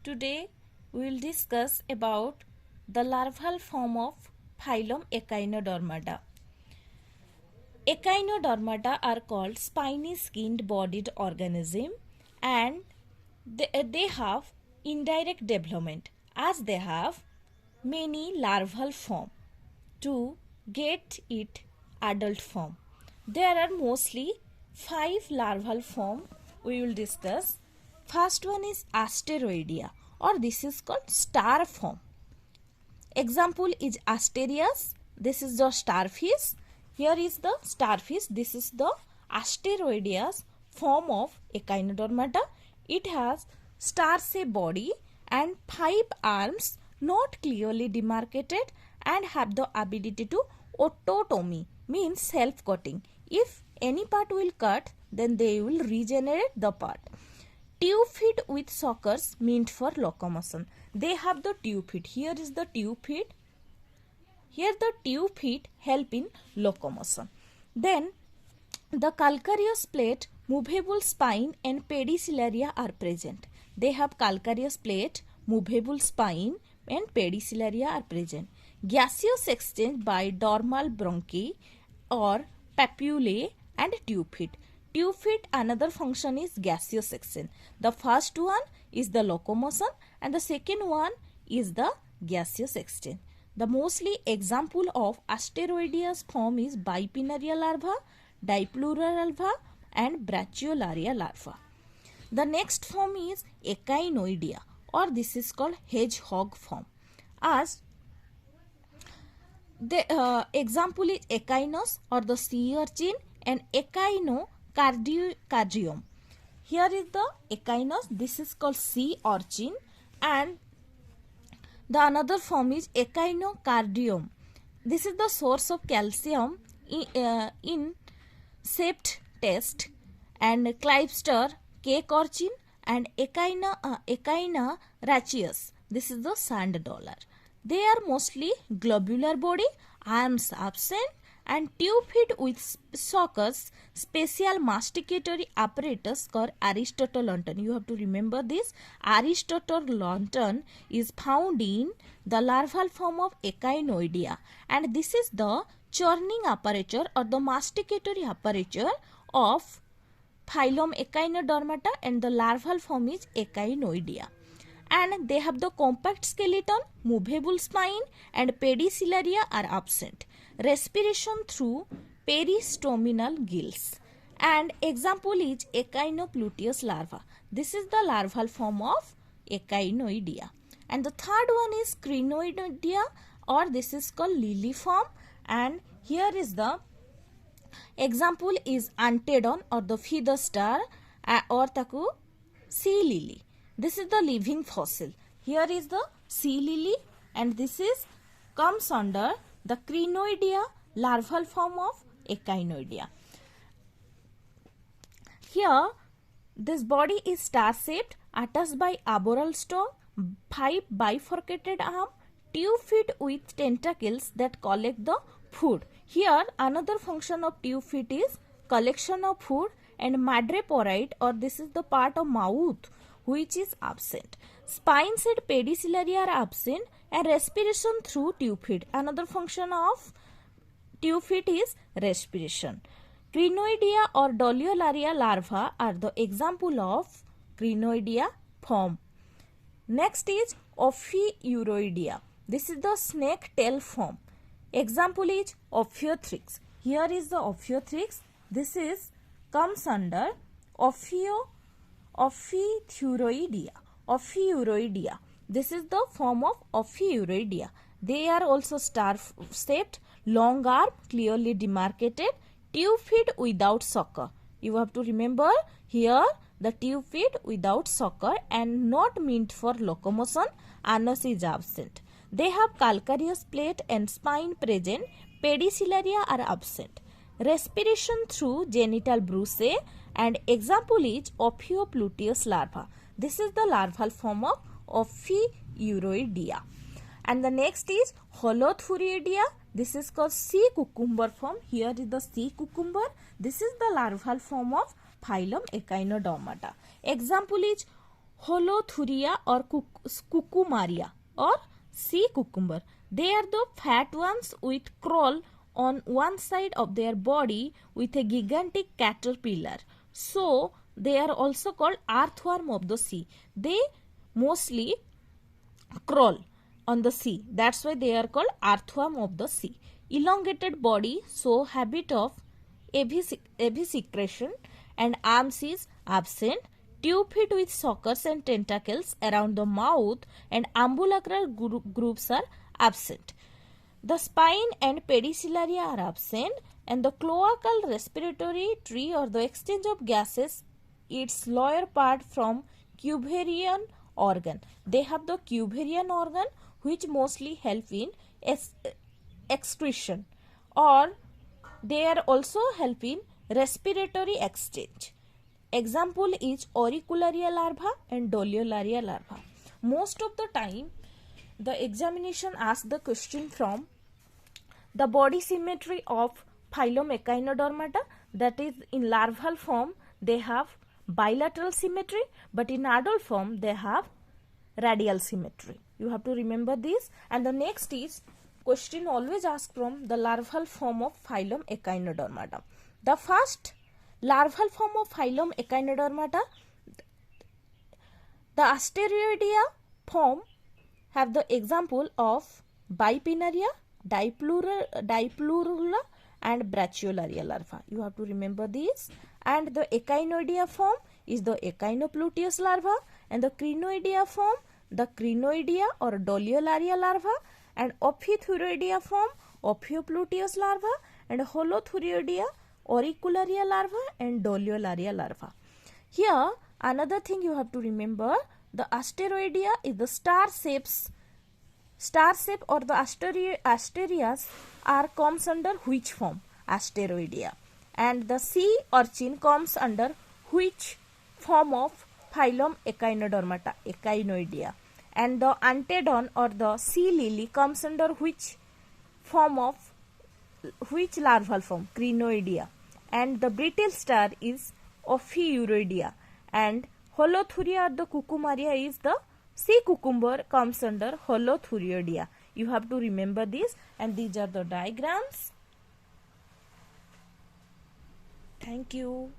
Today we will discuss about the larval form of phylum Echinodermata. Echinodermata are called spiny skinned bodied organism and they have indirect development as they have many larval form to get it adult form. There are mostly 5 larval form we will discuss. First one is Asteroidea, or this is called star form. Example is Asterias. This is the starfish. Here is the starfish. This is the Asteroidea's form of Echinodermata. It has star-shaped body and 5 arms not clearly demarcated and have the ability to autotomy, means self-cutting. If any part will cut, then they will regenerate the part. Tube feet with suckers meant for locomotion. They have the tube feet. Here is the tube feet. Here the tube feet help in locomotion. Then the calcareous plate, movable spine and pedicellariae are present. They have calcareous plate, movable spine and pedicellariae are present. Gaseous exchange by dormal bronchi or papillae and tube feet. Tube feet, another function is gaseous exchange. The first one is the locomotion and the second one is the gaseous exchange. The mostly example of Asteroidea's form is bipinnaria larva, diplural larva and brachiolaria larva. The next form is Echinoidea, or this is called hedgehog form. As the example is Echinus or the sea urchin and Echinocardium. Here is the Echinus, this is called sea urchin, and the another form is Echinocardium. This is the source of calcium in shaped test, and Clyster, cake urchin and Echina rachius. This is the sand dollar. They are mostly globular body, arms absent and tube feet with suckers, special masticatory apparatus called Aristotolonton. You have to remember this. Aristotolonton is found in the larval form of Echinoidea, and this is the churning apparature or the masticatory apparature of phylum Echinodermata, and the larval form is Echinoidea. And they have the compact skeleton, movable spine and pedicellariae are absent. Respiration through peristominal gills. And example is Echinopluteus larva. This is the larval form of Echinoidea. And the third one is Crinoidea, or this is called lily form. And here is the example is Antedon or the feather star or taku sea lily. This is the living fossil. Here is the sea lily and this is comes under the Crinoidea, larval form of Echinoidea. Here this body is star shaped, attached by arboreal stalk, 5 bifurcated arm, tube feet with tentacles that collect the food. Here another function of tube feet is collection of food, and madreporite, or this is the part of mouth which is absent. Spines and pedicellariae are absent, and respiration through tube feet. Another function of tube feet is respiration. Crinoidea or doliolaria larva are the example of Crinoidea form. Next is Ophiuroidea. This is the snake tail form. Example is Ophiothrix. Here is the Ophiothrix. This is comes under Ophiuroidea. Ophiuroidea. This is the form of Ophiuroidea. They are also star-shaped, long arm, clearly demarcated, tube feet without sucker. You have to remember here the tube feet without sucker and not meant for locomotion. Anus is absent. They have calcareous plate and spine present. Pedicellariae are absent. Respiration through genital brucae, and example is Ophiopluteus larva. This is the larval form of Ophiuroidea. And the next is Holothuriidea. This is called sea cucumber form. Here is the sea cucumber. This is the larval form of phylum Echinodermata. Example is Holothuria or Cucumaria or sea cucumber. They are the fat ones with crawl on one side of their body with a gigantic caterpillar. So they are also called earthworm of the sea. They mostly crawl on the sea. That's why they are called earthworm of the sea. Elongated body, so habit of evisceration, and arms is absent. Tube feet with suckers and tentacles around the mouth and ambulacral groups are absent. The spine and pedicellariae are absent, and the cloacal respiratory tree or the exchange of gases, its lower part from Cuvierian organ. They have the Cuvierian organ which mostly help in excretion, or they are also help in respiratory exchange. Example is auricularia larva and doliolaria larva. Most of the time the examination asks the question from the body symmetry of phylum Echinodermata, that is in larval form they have bilateral symmetry, but in adult form they have radial symmetry. You have to remember this. And the next is question always asked from the larval form of phylum Echinodermata. The first larval form of phylum Echinodermata, the Asteroidea form have the example of Bipinnaria, Diplurula and Brachiolaria larva. You have to remember these. And the Echinoidea form is the Echinopluteus larva, and the Crinoidea form the Crinoidea or Doliolaria larva, and Ophiothuroidea form Ophiopluteus larva, and Holothuroidea auricularia larva and Doliolaria larva. Here another thing you have to remember, the Asteroidea is the star shape or the asterias are comes under which form? Asteroidea. And the sea urchin comes under which form of phylum Echinodermata? Echinoidea. And the Antedon or the sea lily comes under which form of which larval form? Crinoidea. And the brittle star is Ophiuroidea. And Holothuria or the Cucumaria is the sea cucumber, comes under Holothuroidea. You have to remember this, and these are the diagrams. Thank you.